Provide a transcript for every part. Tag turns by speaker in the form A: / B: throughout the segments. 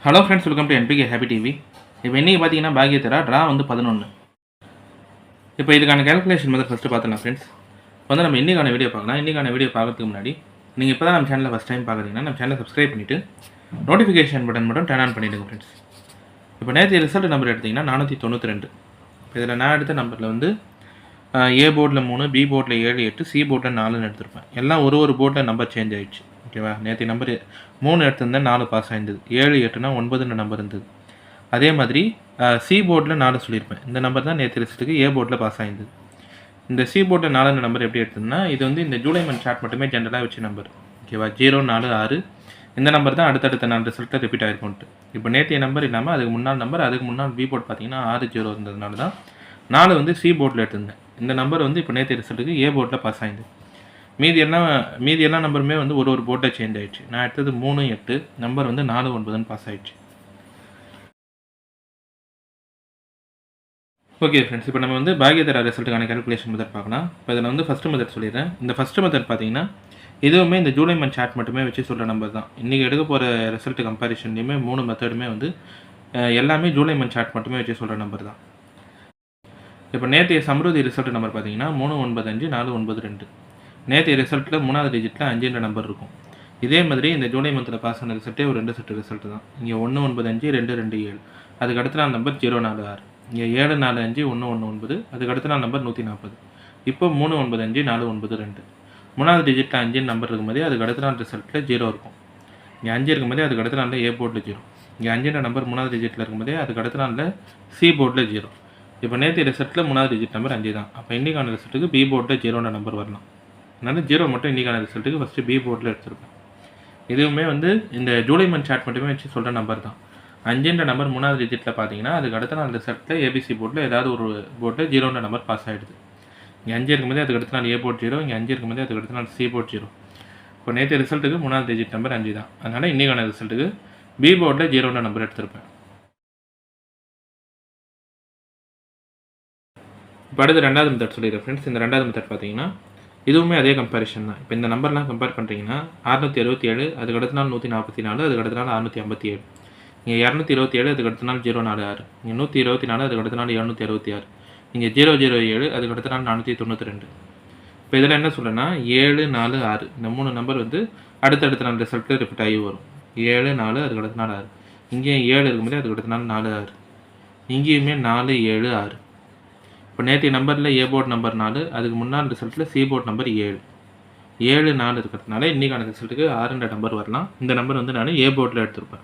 A: Hello friends, welcome to NPK happy TV. இப்போ இன்றைக்கி பார்த்தீங்கன்னா பாக்கியத்தரா ட்ரா வந்து 11. இப்போ இதுக்கான கேல்குலேஷன் வந்து ஃபஸ்ட்டு பார்த்துலாம் ஃப்ரெண்ட்ஸ். இப்போ வந்து நம்ம இன்றைக்கான வீடியோ பார்க்கலாம். இன்றைக்கான வீடியோ பார்க்கறதுக்கு முன்னாடி நீங்கள் இப்போ தான் நம்ம சேனலில் ஃபஸ்ட் டைம் பார்க்குறீங்கன்னா நம்ம சேனலை சப்ஸ்கிரைப் பண்ணிவிட்டு நோட்டிஃபிகேஷன் பட்டன் மட்டும் டர்ன் ஆன் பண்ணிவிடுங்க ஃப்ரெண்ட்ஸ். இப்போ நேற்று ரிசல்ட் நம்பர் எடுத்திங்கன்னா 492. இப்போ இதில் நான் எடுத்த நம்பரில் வந்து ஏ போர்டில் 3, பி போர்டில் 7, 8, சி போர்டில் 4ன்னு எடுத்திருப்பேன். எல்லாம் ஒரு போர்டில் நம்பர் சேஞ்ச் ஆகிடுச்சு. ஓகேவா? நேற்று நம்பர் 3 எடுத்திருந்தேன், 4 பாஸ் ஆகிருந்தது. 7, 8னா 9 நம்பர் இருந்தது. அதே மாதிரி சி போர்டில் 4 சொல்லியிருப்பேன். இந்த நம்பர் தான் நேற்று ரிசல்ட்டுக்கு ஏ போர்டில் பாஸ் ஆகிருந்தது. இந்த சி போர்டில் 4 நம்பர் எப்படி எடுத்ததுன்னா, இது வந்து இந்த ஜூலை மந்த் சார்ட் மட்டுமே ஜென்ரலாக வச்ச நம்பர். ஓகேவா? 0, 4, 6 இந்த நம்பர் தான் அடுத்தடுத்த 4 ரிசல்ட்டில் ரிப்பீட் ஆகிருக்கும்ட்டு. இப்போ நேற்றைய நம்பர் இல்லாமல் அதுக்கு முன்னாள் நம்பர், அதுக்கு முன்னாள் பி போர்ட் பார்த்தீங்கன்னா 6, 0 இருந்ததுனால தான் 4 வந்து சி போர்டில் எடுத்திருந்தேன். இந்த நம்பர் வந்து இப்போ நேற்று ரிசல்ட்டுக்கு ஏ போர்டில் பாஸ் ஆகிடுது. மீதி எல்லா நம்பருமே வந்து ஒரு போர்ட்டில் சேஞ்ச் ஆகிடுச்சு. நான் எடுத்தது 3, 8 நம்பர் வந்து 4, 9ன்னு பாஸ் ஆகிடுச்சு. ஓகே ஃப்ரெண்ட்ஸ், இப்போ நம்ம வந்து பாக்கியத்தரா ரிசல்ட்டுக்கான கேல்குலேஷன் மெத்தட் பார்க்கலாம். இப்போ இதில் வந்து ஃபஸ்ட்டு மெத்தட் சொல்லிடுறேன். இந்த ஃபஸ்ட்டு மெத்தட் பார்த்தீங்கன்னா இதுவுமே இந்த ஜூலை மந்த் சார்ட் மட்டுமே வச்சு சொல்கிற நம்பர் தான். இன்றைக்கி எடுக்க போகிற ரிசல்ட் கம்பேரிஷன்லையுமே 3 மெத்தடுமே வந்து எல்லாமே ஜூலை மந்த் சார்ட் மட்டுமே வச்சு சொல்கிற நம்பர் தான். இப்போ நேற்றைய சம்ருதி ரிசல்ட் நம்பர் பார்த்தீங்கன்னா 395-492. நேற்றைய ரிசல்ட்டில் 3வது டிஜிட்டில் 5 நம்பர் இருக்கும். இதே மாதிரி இந்த ஜூலை மந்தில் பாஸ் ஆன ரிசல்ட்டே ஒரு 2 செட் ரிசல்ட் தான். இங்கே 195-227, அதுக்கு அடுத்த நாள் நம்பர் 046, இங்கே 745 119, அதுக்கு அடுத்த நாள் நம்பர் 140. இப்போ 395-492. 3வது டிஜிட்டில் 5 நம்பர் இருக்கும்போதே அதுக்கு அடுத்த நாள் ரிசல்ட்டில் 0 இருக்கும். இங்கே 5 இருக்கும்போதே அதுக்கு அடுத்த நாளில் ஏ போர்டில் 0. இங்கே 5 நம்பர் 3வது டிஜிட்டில் இருக்கும்போதே அதுக்கு அடுத்த நாளில் சி போர்டில் 0. இப்போ நேற்று ரிசல்ட்டில் 3வது டிஜிட் நம்பர் 5 தான். அப்போ இன்றைக்கான ரிசல்ட்டுக்கு பி போர்டில் 0 நம்பர் வரலாம். அதனால் 0 மட்டும் இன்றைக்கான ரிசல்ட்டுக்கு ஃபஸ்ட்டு பி போர்டில் எடுத்துருப்பேன். இதுவுமே வந்து இந்த ஜூலை மந்த் சார்ட் மட்டுமே வச்சு சொல்கிற நம்பர் தான். 5 நம்பர் 3வது டிஜிட்டில் பார்த்தீங்கன்னா அதுக்கு அடுத்த நாள் ரிசல்ட்டில் ஏபிசி போர்டில் ஏதாவது ஒரு போர்ட்டில் 0 நம்பர் பாஸ் ஆகிடுது. இங்கே 5 இருக்கும்போதே அதுக்கு அடுத்த நாள் ஏ போர்ட் 0, இங்கே 5 இருக்கும்போதே அதுக்கு அடுத்த நாள் சி போர்ட் 0. இப்போ நேற்று ரிசல்ட்டுக்கு 3வது டிஜிட் நம்பர் 5 தான். அதனால் இன்றைக்கான ரிசல்ட்டுக்கு பி போர்டில் 0 நம்பர் எடுத்திருப்பேன். இப்போ அடுத்து 2வது மெத்தட் சொல்லிடுறேன் ஃப்ரெண்ட்ஸ். இந்த 2வது மெத்தட் பார்த்தீங்கன்னா இதுவுமே அதே கம்பேரிஷன் தான். இப்போ இந்த நம்பர்லாம் கம்பேர் பண்ணுறீங்கன்னா 667, அதுக்கு அடுத்த நாள் 144, அதுக்கு அடுத்த நாள் 657, இங்கே 227, அதுக்கு அடுத்த நாள் 046, இங்கே 124, அதுக்கு அடுத்த நாள் 766, இங்கே 007, அதுக்கு அடுத்த நாள் 492. இப்போ இதில் என்ன சொல்கிறேன்னா 7, 4, 6 இந்த 3 நம்பர் வந்து அடுத்தடுத்த நாள் ரிசல்ட்டில் ரிப்பீட் ஆகி வரும். 7, 4, அதுக்கு அடுத்த நாள் 6, இங்கேயும் 7 இருக்கும்போதே அதுக்கு அடுத்த நாள் 4, 6, இங்கேயுமே 4, 7, 6. இப்போ நேற்றைய நம்பரில் ஏ போர்ட் நம்பர் 4, அதுக்கு முன்னாள் ரிசல்ட்டில் சி போர்ட் நம்பர் 7, 7, 4 இருக்கிறதுனால இன்றைக்கான ரிசல்ட்டுக்கு 6 நம்பர் வரலாம். இந்த நம்பர் வந்து நான் ஏ போர்ட்டில் எடுத்திருப்பேன்.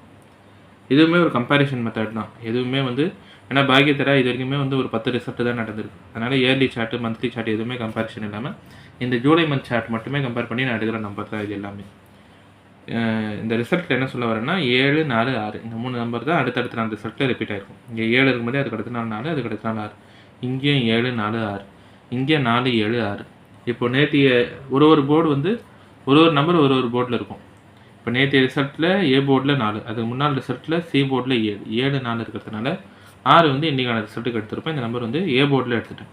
A: இதுவுமே ஒரு கம்பேரிஷன் மெத்தட் தான். எதுவுமே வந்து ஏன்னா பாக்கியத்தரா இது வரைக்குமே வந்து ஒரு 10 ரிசல்ட் தான் நடந்திருக்கு. அதனால் இயர்லி சார்ட்டு, மந்த்லி சார்ட் எதுவுமே கம்பேரிஷன் இல்லாமல் இந்த ஜூலை மந்த் சார்ட் மட்டுமே கம்பேர் பண்ணி நான் எடுக்கிற நம்பர் தான் இது எல்லாமே. இந்த ரிசல்ட்டில் என்ன சொல்ல வரேன்னா 7, 4, 6 இந்த 3 நம்பர் தான் அடுத்தடுத்த நாள் ரிசல்ட்டில் ரிப்பீட் ஆகிருக்கும். இங்கே 7 இருக்கும்போதே அதுக்கு அடுத்த நாள் 4, அதுக்கு அடுத்த நாள் 6, இங்கேயும் 7, 4, 6, இங்கே 4, 7, 6. இப்போ நேற்றைய ஒரு போர்டு வந்து ஒரு நம்பர் ஒரு போர்டில் இருக்கும். இப்போ நேற்றைய ரிசல்ட்டில் ஏ போர்டில் 4, அதுக்கு முன்னாள் ரிசல்ட்டில் சி போர்டில் 7, 7, 4 இருக்கிறதுனால 6 வந்து இன்றைக்கான ரிசல்ட்டுக்கு எடுத்திருப்பேன். இந்த நம்பர் வந்து ஏ போர்டில் எடுத்துட்டேன்.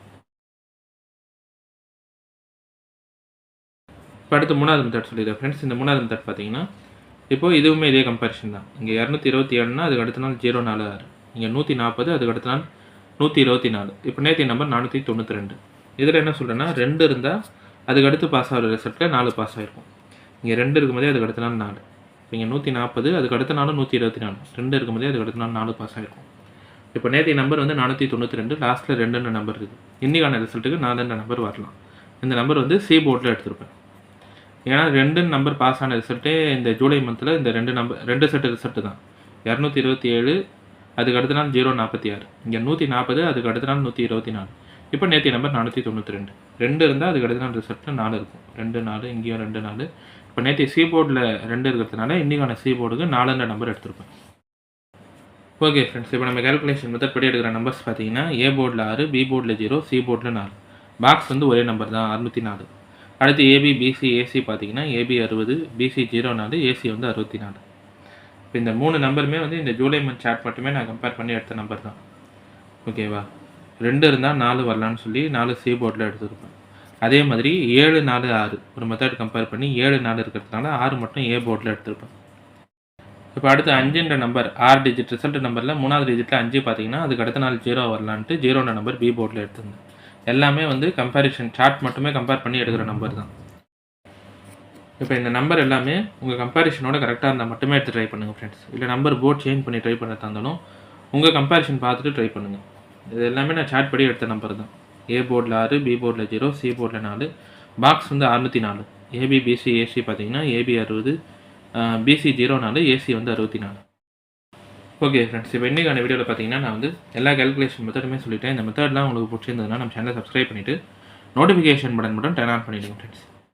A: இப்போ அடுத்து 3வது மெத்தட் சொல்லிடுறேன் ஃப்ரெண்ட்ஸ். இந்த 3வது மெத்தட் பார்த்தீங்கன்னா இப்போது இதுவுமே இதே கம்பேரிஷன் தான். இங்கே 227னா அதுக்கு அடுத்த நாள் 046, இங்கே 140, அதுக்கு அடுத்த நாள் 124. இப்போ நேற்றைய நம்பர் 492. இதில் என்ன சொல்கிறேன்னா 2 இருந்தால் அதுக்கு அடுத்து பாஸ் ஆகிற ரிசல்ட்டில் 4 பாஸ் ஆகிருக்கும். இங்கே 2 இருக்கும்போதே அதுக்கு அடுத்த நாள் 4, இப்போ இங்கே 140, அதுக்கு அடுத்த நாள் 124, 2 இருக்கும்போதே அதுக்கு அடுத்த நாள் 4 பாஸ் ஆகிருக்கும். இப்போ நேற்றைய நம்பர் வந்து 492, லாஸ்ட்டில் 2 நம்பர் இருக்குது. இன்றைக்கான ரிசல்ட்டுக்கு 4 நம்பர் வரலாம். இந்த நம்பர் வந்து சி போர்டில் எடுத்திருப்பேன். ஏன்னா 2 நம்பர் பாஸ் ஆன ரிசல்ட்டே இந்த ஜூலை மந்தில் இந்த 2 செட் ரிசல்ட்டு தான். 227, அதுக்கு அடுத்த நாள் 046, இங்கே 140, அதுக்கு அடுத்த நாள் 124. இப்போ நேற்றைய நம்பர் 492. 2 இருந்தால் அதுக்கு அடுத்த நாள் ரிசல்ட்டில் 4 இருக்கும். 2, 4, இங்கேயும் 2, 4. இப்போ நேற்றைய சி போர்டில் 2 இருக்கிறதுனால இன்றைக்கான சி போர்டுக்கு 4 நம்பர் எடுத்திருப்பேன். ஓகே ஃப்ரெண்ட்ஸ், இப்போ நம்ம கேல்குலேஷன் மெத்தட் படி எடுக்கிற நம்பர்ஸ் பார்த்தீங்கன்னா ஏ போர்டில் 6, பி போர்டில் 0, சி போர்டில் 4. பாக்ஸ் வந்து ஒரே நம்பர் தான் 604. அடுத்து ஏபி, பிசி, ஏசி பார்த்தீங்கன்னா ஏபி 60, பிசி 04, ஏசி வந்து 64. இப்போ இந்த 3 நம்பருமே வந்து இந்த ஜூலை மந்த் சார்ட் மட்டுமே நான் கம்பேர் பண்ணி எடுத்த நம்பர் தான். ஓகேவா? 2 இருந்தால் 4 வரலான்னு சொல்லி 4 சி போர்டில் எடுத்துருப்பேன். அதே மாதிரி 7, 4, 6 ஒரு மெத்தட் கம்பேர் பண்ணி 7, 4 இருக்கிறதுனால 6 மட்டும் ஏ போர்டில் எடுத்திருப்பேன். இப்போ அடுத்து 5ன்ற நம்பர் 6 டிஜிட் ரிசல்ட் நம்பரில் 3வது டிஜிட்டில் 5 பார்த்தீங்கன்னா அதுக்கு அடுத்த நாள் 0 வரலான்ட்டு 0ன்ற நம்பர் பி போர்டில் எடுத்துருந்தேன். எல்லாமே வந்து கம்பேரிஷன் சார்ட் மட்டுமே கம்பேர் பண்ணி எடுக்கிற நம்பர் தான். இப்போ இந்த நம்பர் எல்லாமே உங்கள் கம்பேரிஷனோட கரெக்டாக இருந்தால் மட்டுமே எடுத்து ட்ரை பண்ணுங்கள் ஃப்ரெண்ட்ஸ். இல்லை நம்பர் போர்ட் சேஞ்ச் பண்ணி ட்ரை பண்ணுறதா இருந்தாலும் உங்கள் கம்பேரிஷன் பார்த்துட்டு ட்ரை பண்ணுங்கள். இது எல்லாமே நான் சார்ட் படி எடுத்த நம்பர் தான். ஏ போர்டில் 6, பி போர்டில் 0, சி போர்டில் 4, பாக்ஸ் வந்து 604. ஏபி பிசி ஏசி பார்த்தீங்கன்னா ஏபி 60, பிசி 04, ஏசி வந்து 64. ஓகே ஃப்ரெண்ட்ஸ், இப்போ இன்றைக்கான வீடியோவில் பார்த்தீங்கன்னா நான் வந்து எல்லா கேல்குலேஷன் மெத்தடுமே சொல்லிட்டேன். இந்த மெத்தட்லாம் உங்களுக்கு பிடிச்சிருந்ததுன்னா நம்ம சேனலை சப்ஸ்கிரைப் பண்ணிவிட்டு நோட்டிஃபிகேஷன் பட்டன் மட்டும் டர்ன் ஆன் பண்ணிவிடுங்க ஃப்ரெண்ட்ஸ்.